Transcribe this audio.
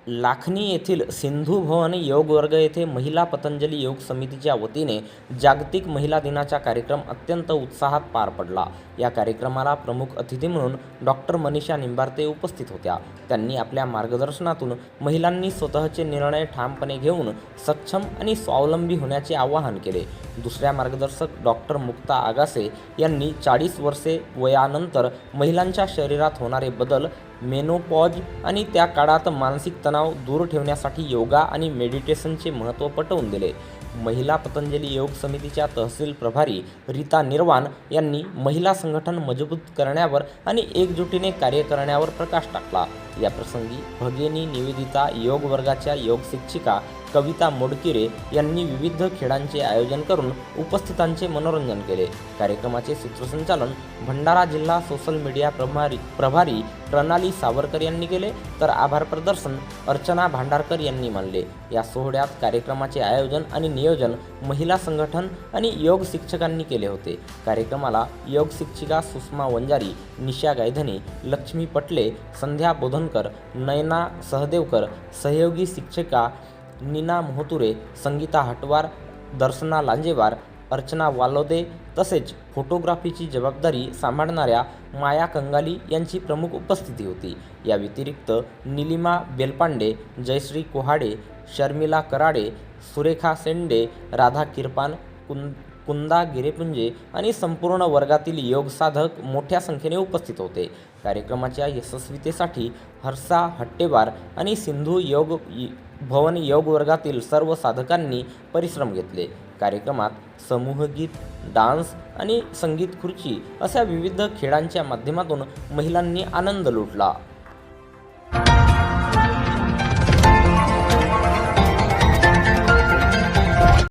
लाखनी येथील सिंधू भवन योग वर्ग येथे महिला पतंजली योग समितीच्या वतीने जागतिक महिला दिनाचा कार्यक्रम अत्यंत उत्साहात पार पडला। या कार्यक्रमाला प्रमुख अतिथी म्हणून डॉक्टर मनीषा निंबार्ते उपस्थित होत्या। त्यांनी आपल्या मार्गदर्शनातून महिलांनी स्वतःचे निर्णय ठामपणे घेऊन सक्षम आणि स्वावलंबी होण्याचे आवाहन केले। दुसऱ्या मार्गदर्शक डॉक्टर मुक्ता आगासे यांनी 40 वर्षे वयानंतर महिलांच्या शरीरात होणारे बदल, मेनोपॉज आणि त्या काळात मानसिक तणाव दूर ठेवण्यासाठी योगा आणि मेडिटेशनचे महत्त्व पटवून दिले। महिला पतंजली योग समितीच्या तहसील प्रभारी रीता निर्वाण यांनी महिला संघटन मजबूत करण्यावर आणि एकजुटीने कार्य करण्यावर प्रकाश टाकला। या प्रसंगी भगिनी निवेदिता, योग वर्गाच्या योग शिक्षिका कविता मोडकिरे यांनी विविध खेळांचे आयोजन करून उपस्थितांचे मनोरंजन केले। कार्यक्रमाचे सूत्रसंचालन भंडारा जिल्हा सोशल मीडिया प्रभारी प्रणाली सावरकर यांनी केले, तर आभार प्रदर्शन अर्चना भांडारकर यांनी मानले। या सोहळ्यात कार्यक्रमाचे आयोजन आणि नियोजन महिला संघटन आणि योग शिक्षकांनी केले होते। कार्यक्रमाला योग शिक्षिका सुषमा वंजारी, निशा गायधनी, लक्ष्मी पटले, संध्या बोधनकर, नयना सहदेवकर, सहयोगी शिक्षिका नीना मोहतुरे, संगीता हटवार, दर्शना लांजेवार, अर्चना वालोदे तसेच फोटोग्राफीची जबाबदारी सांभाळणाऱ्या माया कंगाली यांची प्रमुख उपस्थिती होती। या व्यतिरिक्त निलिमा बेलपांडे, जयश्री कोहाडे, शर्मिला कराडे, सुरेखा सेंडे, राधा किरपान, कुंदा गिरेपुंजे आणि संपूर्ण वर्गातील योग साधक मोठ्या संख्येने उपस्थित होते। कार्यक्रमाच्या यशस्वीतेसाठी हर्षा हट्टेवार आणि सिंधू भवन योग वर्गातील सर्व साधकांनी परिश्रम घेतले। कार्यक्रमात समूहगीत, डान्स आणि संगीत खुर्ची अशा विविध खेळांच्या माध्यमातून महिलांनी आनंद लुटला।